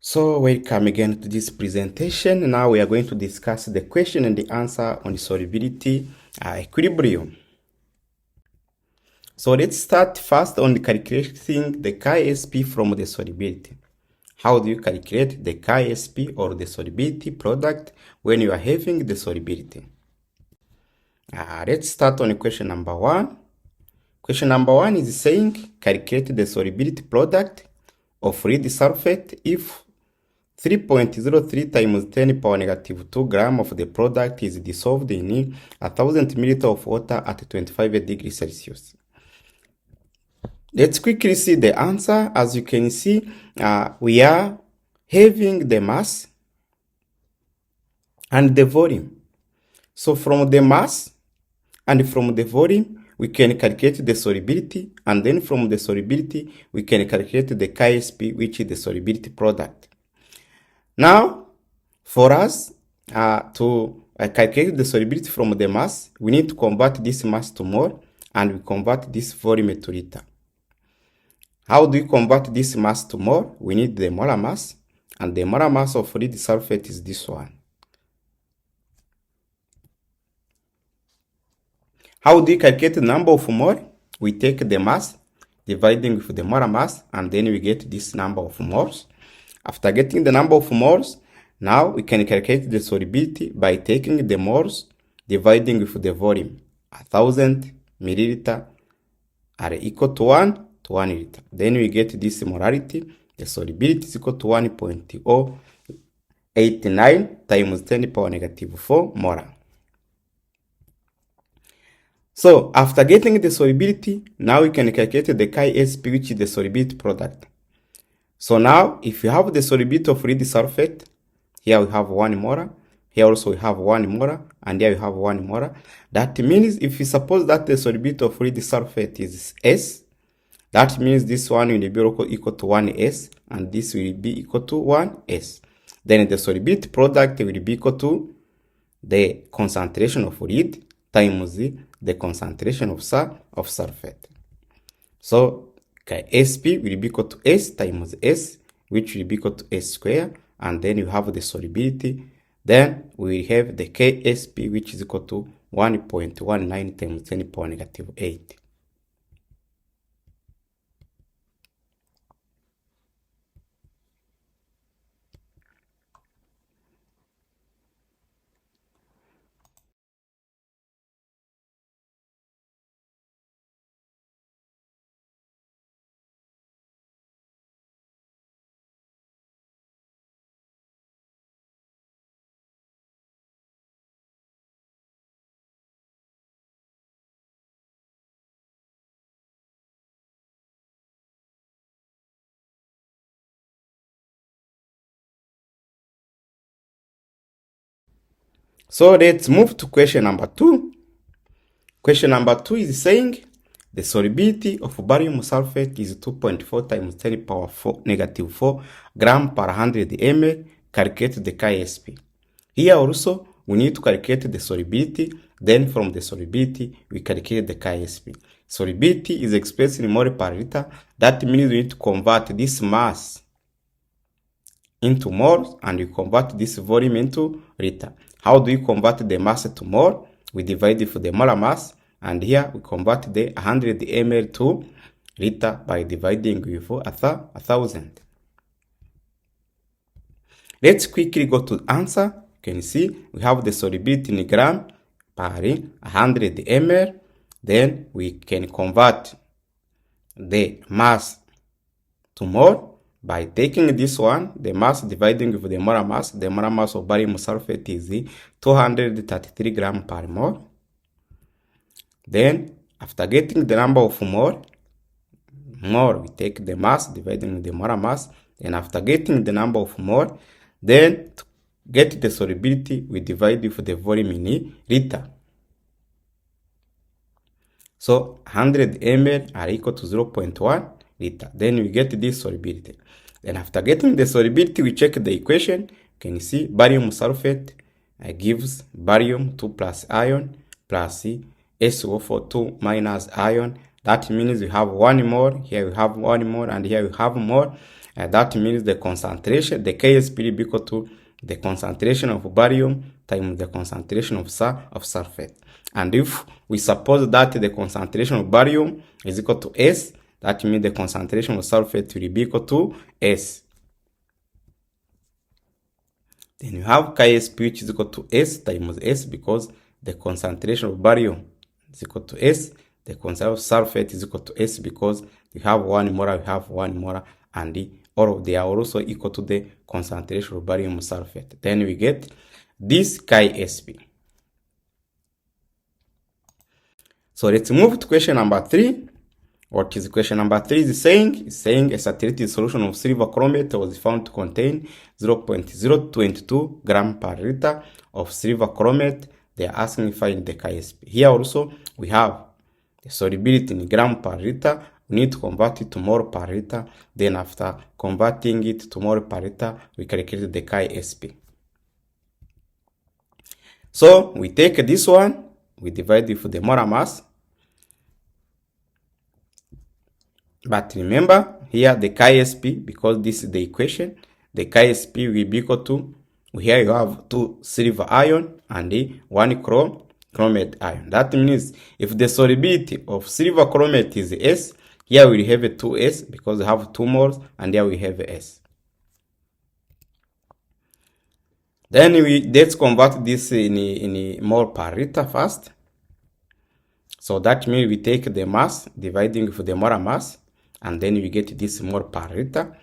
So welcome again to this presentation. Now we are going to discuss the question and the answer on the solubility equilibrium. So let's start first on calculating the Ksp from the solubility. How do you calculate the Ksp or the solubility product when you are having the solubility? Let's start on question number 1. Question number 1 is saying calculate the solubility product of lead sulfate if 3.03 times 10 power negative 2 gram of the product is dissolved in 1000 ml of water at 25 degrees Celsius. Let's quickly see the answer. As you can see, we are having the mass and the volume. So from the mass and from the volume, we can calculate the solubility, and then from the solubility, we can calculate the Ksp, which is the solubility product. Now, for us to calculate the solubility from the mass, we need to convert this mass to mole, and we convert this volume to liter. How do we convert this mass to mole? We need the molar mass, and the molar mass of lead sulfate is this one. How do we calculate the number of mole? We take the mass, dividing with the molar mass, and then we get this number of moles. After getting the number of moles, now we can calculate the solubility by taking the moles, dividing with the volume. 1000 milliliter are equal to 1 liter. Then we get this molarity. The solubility is equal to 1.089 times 10 power negative 4 molar. So after getting the solubility, now we can calculate the Ksp, which is the solubility product. So now, if you have the solubility of lead sulfate, here we have 1 molar, here also we have 1 molar, and here we have 1 molar. That means if you suppose that the solubility of lead sulfate is S, that means this one will be equal to 1S, and this will be equal to 1S. Then the solubility product will be equal to the concentration of lead times the concentration of sulfate. So Sp will be equal to S times S, which will be equal to S square, and then you have the solubility. Then we will have the Ksp, which is equal to 1.19 times 10 power negative 8. So let's move to question number 2. Question number 2 is saying the solubility of barium sulfate is 2.4 times 10 power negative 4 gram per 100 ml. Calculate the Ksp. Here also, we need to calculate the solubility. Then from the solubility, we calculate the Ksp. Solubility is expressed in mole per liter. That means we need to convert this mass into moles, and we convert this volume into liter. How do we convert the mass to mole? We divide it for the molar mass, and here we convert the 100 ml to liter by dividing with 1000. Let's quickly go to the answer. You can see we have the solubility in gram per 100 ml. Then we can convert the mass to mole by taking this one, the mass dividing with the molar mass. The molar mass of barium sulfate is 233 grams per mole. Then, after getting the number of mole, we take the mass dividing with the molar mass. And after getting the number of mole, then to get the solubility, we divide with the volume in liter. So 100 ml are equal to 0.1 liter. Then we get this solubility. Then after getting the solubility, we check the equation. You can see barium sulfate gives barium 2 plus ion plus SO4 2 minus ion. That means we have 1 mole, here we have 1 mole, and here we have more. That means the concentration, the KSP will be equal to the concentration of barium times the concentration of sulfate. And if we suppose that the concentration of barium is equal to S, that means the concentration of sulfate will be equal to S. Then you have KSP, which is equal to S times S, because the concentration of barium is equal to S. The concentration of sulfate is equal to S because we have 1 molar, we have 1 molar, and all of they are also equal to the concentration of barium sulfate. Then we get this KSP. So let's move to question number 3. What is question number 3 is saying? It's saying a saturated solution of silver chromate was found to contain 0.022 gram per liter of silver chromate. They are asking find the KSP. Here also we have the solubility in gram per liter. We need to convert it to mole per liter. Then after converting it to mole per liter, we calculate the KSP. So we take this one, we divide it for the molar mass. But remember here the KSP, because this is the equation, the KSP will be equal to, here you have 2 silver ion and 1 chromate ion. That means if the solubility of silver chromate is S, here we have a 2S because we have 2 moles, and here we have S. Then let's convert this in mole per liter first. So that means we take the mass dividing for the molar mass, and then we get this mole per liter.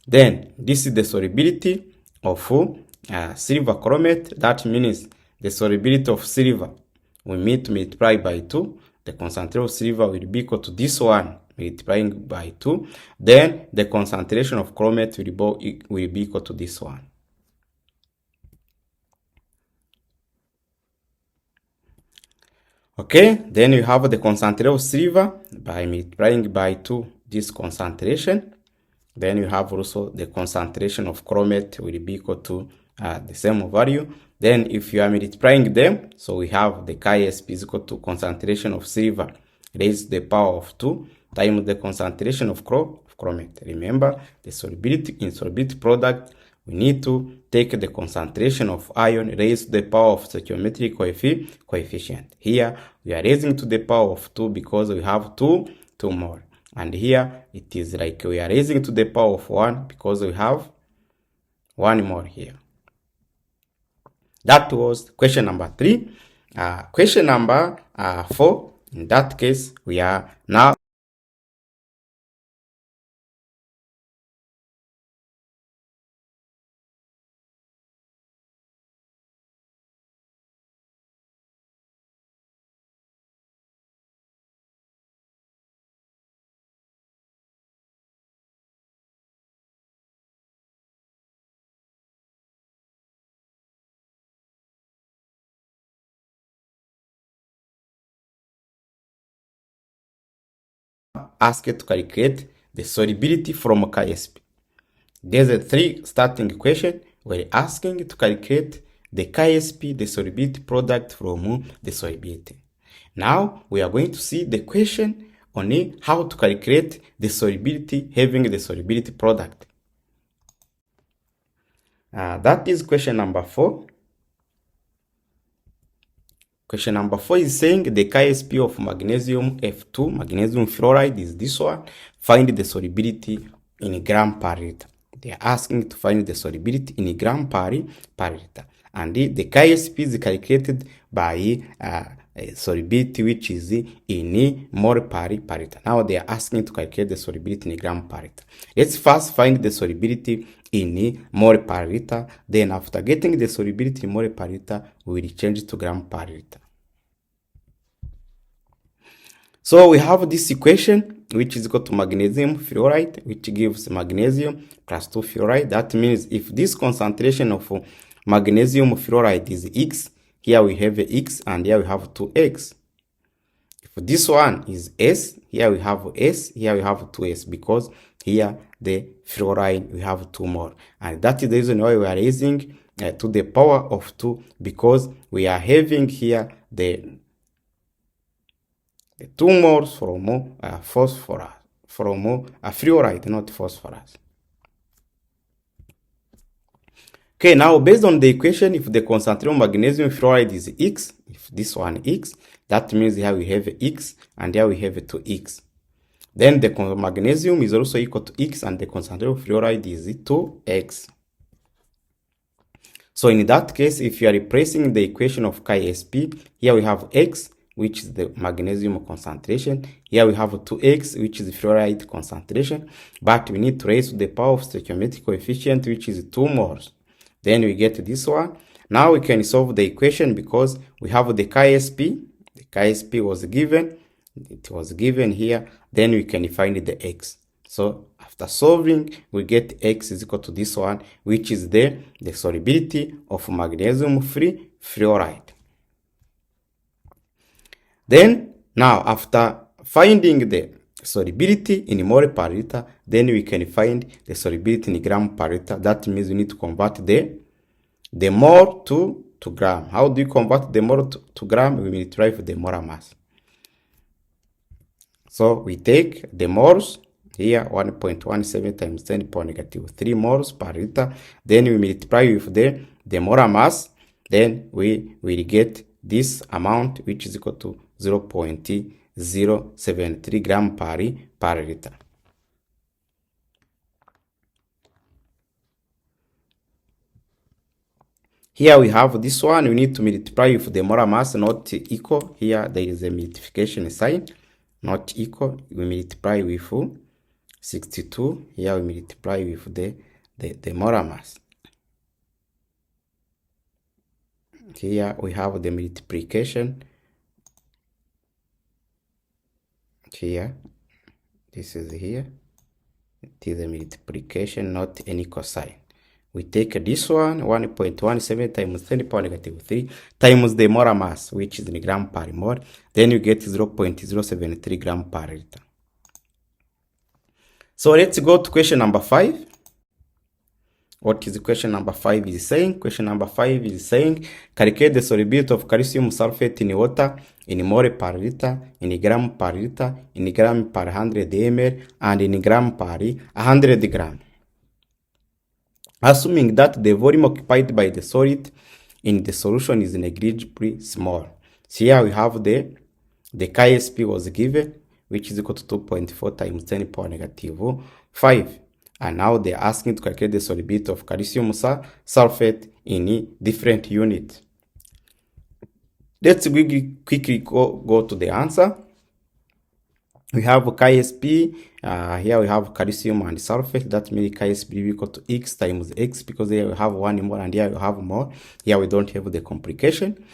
Then this is the solubility of silver chromate. That means the solubility of silver we need to multiply by 2. The concentration of silver will be equal to this one multiplying by 2. Then the concentration of chromate will be equal to this one. Okay, then you have the concentration of silver by multiplying by 2 this concentration. Then you have also the concentration of chromate will be equal to the same value. Then if you are multiplying them, so we have the KSP is equal to concentration of silver raised to the power of 2 times the concentration of chromate. Remember, the solubility product, we need to take the concentration of ion raised to the power of stoichiometric coefficient. Here we are raising to the power of 2 because we have 2 more. And here it is like we are raising to the power of 1 because we have 1 more here. That was question number 3. Question number 4, in that case, we are now asked to calculate the solubility from KSP. There's a 3 starting question. We're asking to calculate the KSP, the solubility product from the solubility. Now we are going to see the question on how to calculate the solubility having the solubility product. That is question number 4. Question number 4 is saying the KSP of magnesium F2, magnesium fluoride, is this one. Find the solubility in gram per liter. They are asking to find the solubility in gram per liter. And the KSP is calculated by solubility which is in mole per liter. Now they are asking to calculate the solubility in gram per liter. Let's first find the solubility in mole per liter. Then after getting the solubility in mole per liter, we will change to gram per liter. So we have this equation which is equal to magnesium fluoride, which gives magnesium plus 2 fluoride. That means if this concentration of magnesium fluoride is X, here we have X and here we have 2X. If this one is S, here we have S, here we have 2S, because here the fluoride we have 2 more. And that is the reason why we are raising to the power of 2, because we are having here the 2 moles from phosphorus, from fluoride, not phosphorus. Okay, now based on the equation, if the concentration of magnesium fluoride is X, if this one X, that means here we have X and here we have 2X. Then the magnesium is also equal to X and the concentration of fluoride is 2X. So in that case, if you are replacing the equation of KSP, here we have X, which is the magnesium concentration. Here we have 2X, which is fluoride concentration. But we need to raise to the power of stoichiometric coefficient, which is 2 moles. Then we get this one. Now we can solve the equation because we have the KSP. The KSP was given. It was given here. Then we can find the X. So after solving, we get X is equal to this one, which is the solubility of magnesium-free fluoride. Then, now after finding the solubility in mole per liter, then we can find the solubility in gram per liter. That means we need to convert the mole to gram. How do you convert the mole to gram? We multiply with the molar mass. So we take the moles. Here 1.17 times 10 to the power negative 3 moles per liter. Then we multiply with the molar mass. Then we will get this amount, which is equal to 0.073 gram per liter. Here we have this one. We need to multiply with the molar mass, not equal. Here there is a multiplication sign, not equal. We multiply with 62. Here we multiply with the molar mass. Here we have the multiplication. Here, this is here. It is a multiplication, not an equal sign. We take this one, 1.17 times 10 to the power negative 3 times the molar mass, which is in gram per mole. Then you get 0.073 gram per liter. So let's go to question number 5. What is question number 5 is saying? Question number 5 is saying, calculate the solubility of calcium sulfate in water in mole per liter, in gram per liter, in gram per 100 ml, and in gram per 100 gram. Assuming that the volume occupied by the solid in the solution is negligibly small. So here we have the KSP was given, which is equal to 2.4 times 10 to the power negative 5. And now they're asking to calculate the solubility of calcium sulfate in different units. Let's quickly go to the answer. We have KSP. Here we have calcium and sulfate. That means KSP equal to X times X, because here we have one more and here we have more. Here we don't have the complication.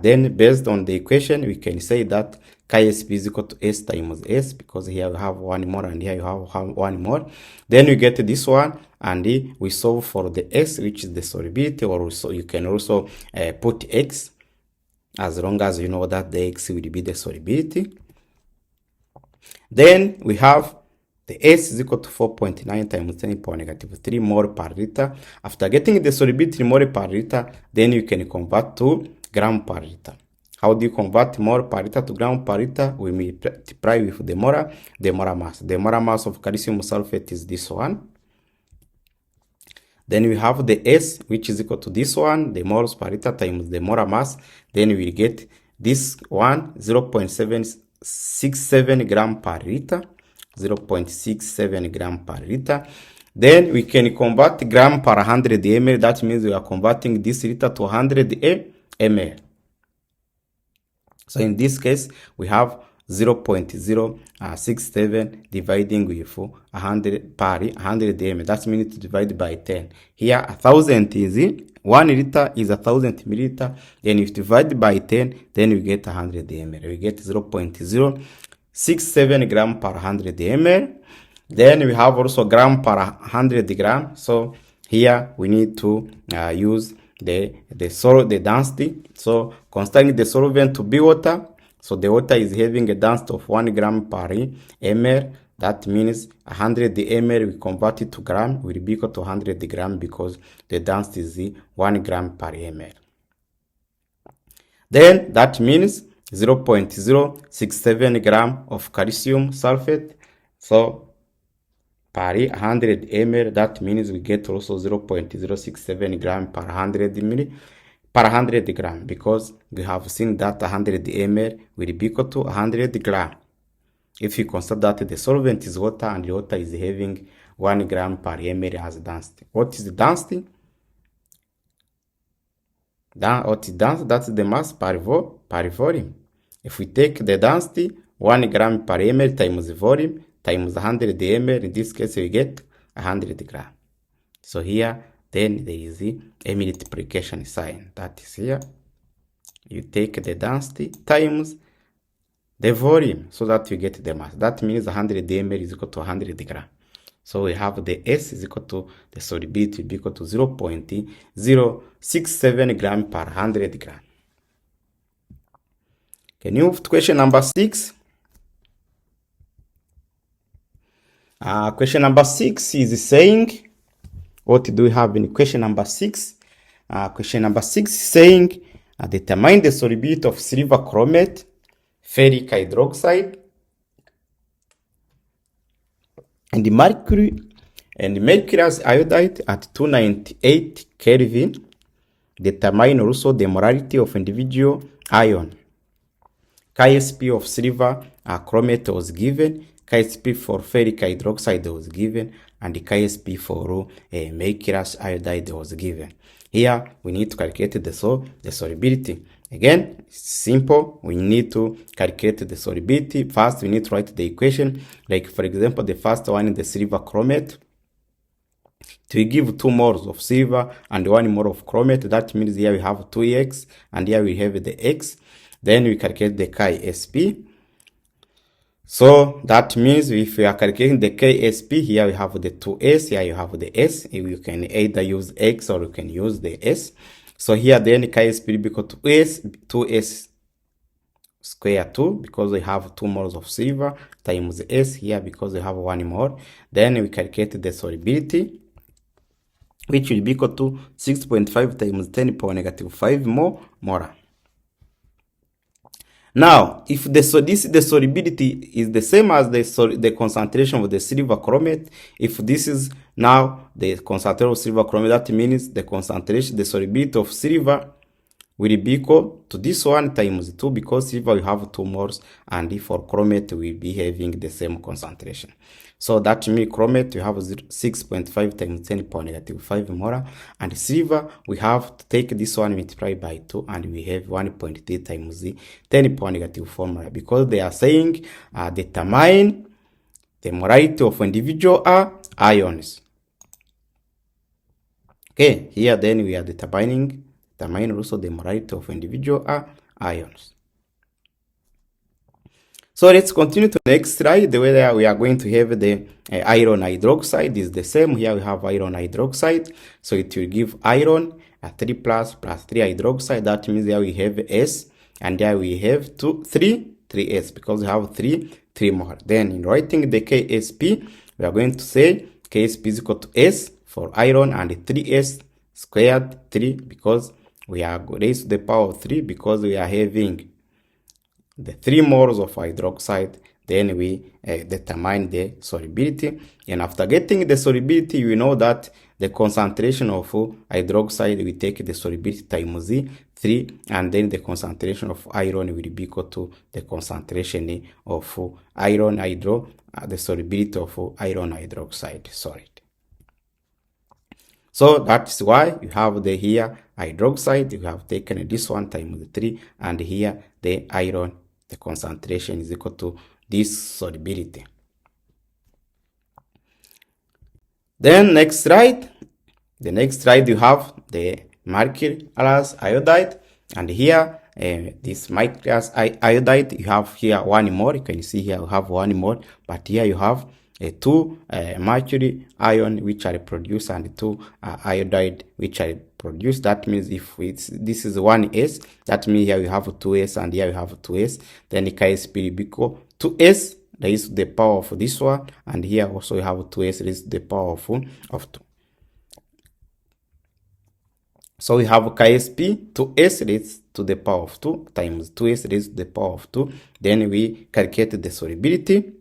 Then based on the equation, we can say that KSP is equal to S times S, because here we have one more and here you have one more. Then we get this one and we solve for the S, which is the solubility, or so you can also put X, as long as you know that the X will be the solubility. Then we have the S is equal to 4.9 times 10 to the power negative 3 mole per liter. After getting the solubility in mole per liter, then you can convert to gram per liter. How do you convert mole per liter to gram per liter? We multiply with the molar mass. The molar mass of calcium sulfate is this one. Then we have the S, which is equal to this one, the moles per liter times the molar mass. Then we get this one, 0.767 gram per liter. 0.67 gram per liter. Then we can convert gram per 100 ml. That means we are converting this liter to 100 ml. So in this case, we have 0.067 dividing with 100 per 100 ml. That means to divide by 10. Here 1000 is 1 liter is 1000 milliliter. Then if you divide by 10, then we get 100 ml. We get 0.067 gram per 100 ml. Then we have also gram per 100 gram. So here we need to use the density. So considering the solvent to be water, so the water is having a density of 1 gram per ml. That means 100 ml we convert it to gram will be equal to 100 gram, because the density is 1 gram per ml. Then that means 0.067 gram of calcium sulfate. So per 100 ml. That means we get also 0.067 gram per 100 ml per 100 gram, because we have seen that 100 ml will be equal to 100 gram. If you consider that the solvent is water and the water is having 1 gram per ml as density. What is the density? What is density? That's the mass per volume. If we take the density, 1 gram per ml times volume times 100 ml, in this case we get 100 gram. So here, then there is a multiplication sign. That is here. You take the density times the volume, so that you get the mass. That means 100 ml is equal to 100 gram. So we have the S is equal to the solubility will be equal to 0.067 gram per 100 gram. Can you move to question number 6? Question number 6 is saying, what do we have in question number 6? Question number 6 is saying, determine the solubility of silver chromate, ferric hydroxide, and the mercurous iodide at 298 Kelvin. Determine also the molarity of individual ion. KSP of silver chromate was given, KSP for ferric hydroxide was given, and the KSP for mercurous iodide was given. Here we need to calculate the solubility. Again, it's simple. We need to calculate the solubility. First, we need to write the equation. Like, for example, the first one is the silver chromate. To give 2 moles of silver and 1 mole of chromate, that means here we have 2x and here we have the x. Then we calculate the KSP. So that means if we are calculating the KSP, here we have the 2s, here you have the s. You can either use x or you can use the s. So here then KSP will be equal to 2s square 2, because we have 2 moles of silver, times s here because we have 1 mole. Then we calculate the solubility, which will be equal to 6.5 times 10 power negative 5 molar. Now, if the solubility is the same as the concentration of the silver chromate, if this is now the concentration of silver chromate, that means the solubility of silver will be equal to this one times 2, because silver will have 2 moles, and for chromate we will be having the same concentration. So that means chromate we have 6.5 times 10 power negative 5 molar, and silver we have to take this one multiplied by 2, and we have 1.3 times 10 power negative 4 molar, because they are saying determine the molarity of individual ions. Okay, here then we are determining also the molarity of individual ions. So let's continue to the next slide. The way that we are going to have the iron hydroxide is the same. Here we have iron hydroxide. So it will give iron 3 plus 3 hydroxide. That means here we have S, and here we have 3s, because we have 3 more. Then in writing the KSP, we are going to say KSP is equal to S for iron and 3s squared 3, because we are raised to the power of 3, because we are having the 3 moles of hydroxide. Then we determine the solubility, and after getting the solubility, we know that the concentration of hydroxide, we take the solubility times 3, and then the concentration of iron will be equal to the concentration of the solubility of iron hydroxide solid. So that's why you have the here hydroxide, you have taken this one times 3, and here the iron, the concentration is equal to this solubility. Then next slide. The next slide you have the mercurous iodide, and here this mercurous iodide, you have here 1 mole. You can see here you have 1 mole, but here you have 2 mercury ion which are produced and 2 iodide which are produced. That means if this is 1s, that means here we have 2s and here we have 2s. Then the KSP will be equal to s raised to the power of this one, and here also we have 2s raised to the power of 2. So we have KSP 2s raised to the power of 2 times 2s raised to the power of 2. Then we calculate the solubility.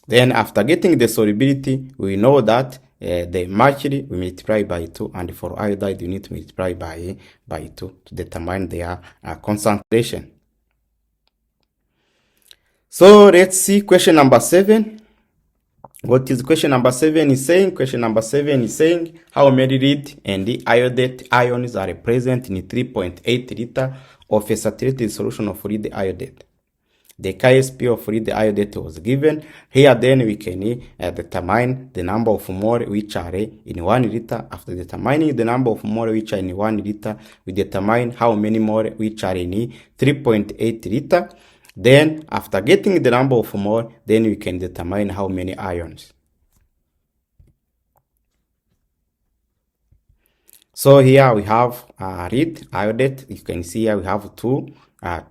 Then after getting the solubility, we know that the mercury we multiply by 2, and for iodide we need to multiply by 2 to determine their concentration. So let's see question number 7. What is question number 7 is saying? Question number 7 is saying how many lead and the iodate ions are present in 3.8 liter of a saturated solution of lead iodate. The KSP of lead iodate was given. Here then we can determine the number of mole which are in 1 liter. After determining the number of mole which are in 1 liter, we determine how many mole which are in 3.8 liter. Then after getting the number of mole, then we can determine how many ions. So here we have lead iodate. You can see here we have 2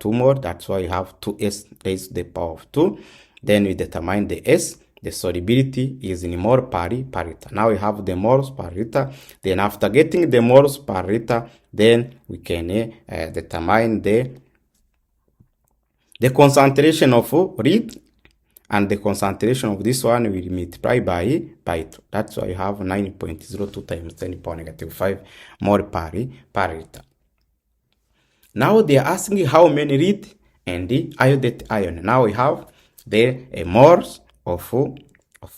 more. That's why you have 2s raised to the power of 2. Then we determine the s. The solubility is in mole per liter. Now we have the moles per liter. Then after getting the moles per liter, then we can determine the concentration of lead, and the concentration of this one will multiply by 2. That's why you have 9.02 times 10 power negative 5 mole per liter. Now they are asking how many lead and the iodate ion. Now we have the moles of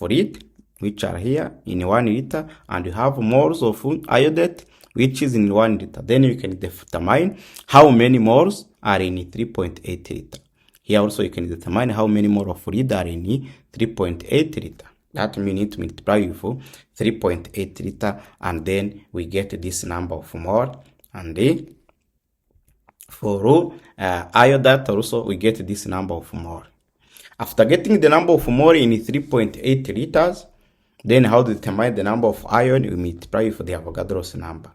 lead, which are here in 1 liter, and you have moles of iodate, which is in 1 liter. Then you can determine how many moles are in 3.8 liter. Here also you can determine how many moles of lead are in 3.8 liter. That means we need to multiply with 3.8 liter, and then we get this number of mole. And for iodate also we get this number of mole. After getting the number of mole in 3.8 liters, then how to determine the number of ion? We multiply with the Avogadro's number.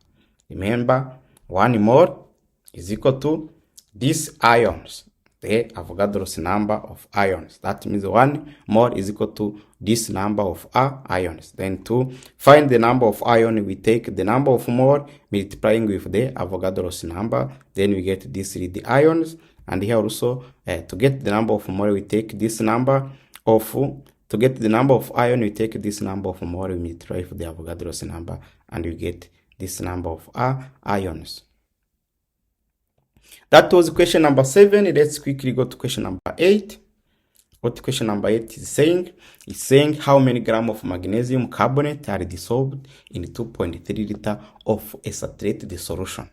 Remember, 1 mole is equal to these ions, the Avogadro's number of ions. That means 1 mole is equal to this number of ions. Then to find the number of ion, we take the number of mole multiplying with the Avogadro's number. Then we get this the ions. And here also, to get the number of mole, we take this number of, to get the number of ion, we take this number of mole, we multiply with the Avogadro's number, and we get this number of ions. That was question number 7. Let's quickly go to question number 8. What question number 8 is saying? It's saying how many grams of magnesium carbonate are dissolved in 2.3 liter of a saturated solution.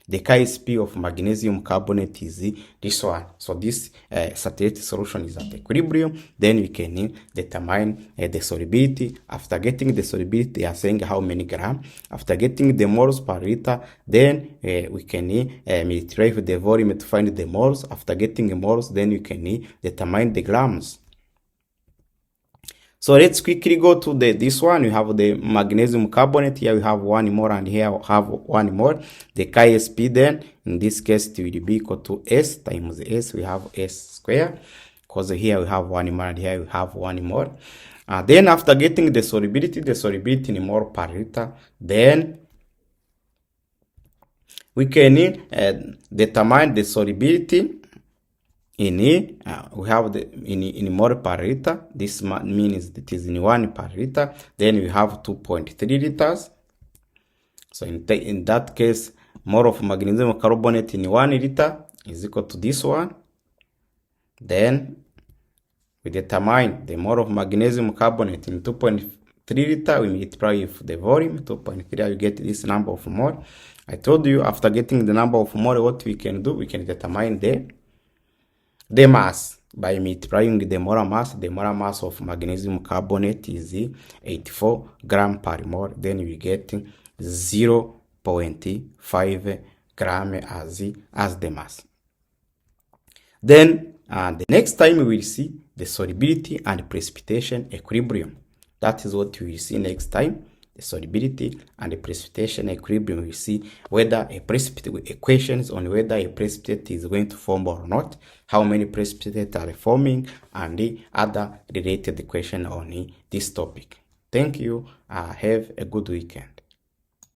The KSP of magnesium carbonate is this one. So this saturated solution is at equilibrium. Then we can determine the solubility. After getting the solubility, they are saying how many grams. After getting the moles per liter, then we can multiply with the volume to find the moles. After getting the moles, then we can determine the grams. So let's quickly go to this one. We have the magnesium carbonate. Here we have 1 mole, and here we have 1 mole. The KSP then, in this case, it will be equal to S times S. We have S square, because here we have 1 mole, and here we have 1 mole. Then after getting the solubility in mole per liter, then we can determine the solubility in we have the in mole per liter. This means it is in 1 per liter. Then we have 2.3 liters. So in that case, mole of magnesium carbonate in 1 liter is equal to this one. Then we determine the mole of magnesium carbonate in 2.3 liter. We multiply with the volume 2.3. You get this number of mole. I told you after getting the number of mole, what we can do, we can determine the mass by multiplying the molar mass. The molar mass of magnesium carbonate is 84 grams per mole. Then we get 0.5 grams as the mass. Then the next time we will see the solubility and precipitation equilibrium. That is what we will see next time. The solubility and the precipitation equilibrium. We see whether a precipitate equations on whether a precipitate is going to form or not, how many precipitates are forming, and the other related equation on this topic. Thank you. Have a good weekend.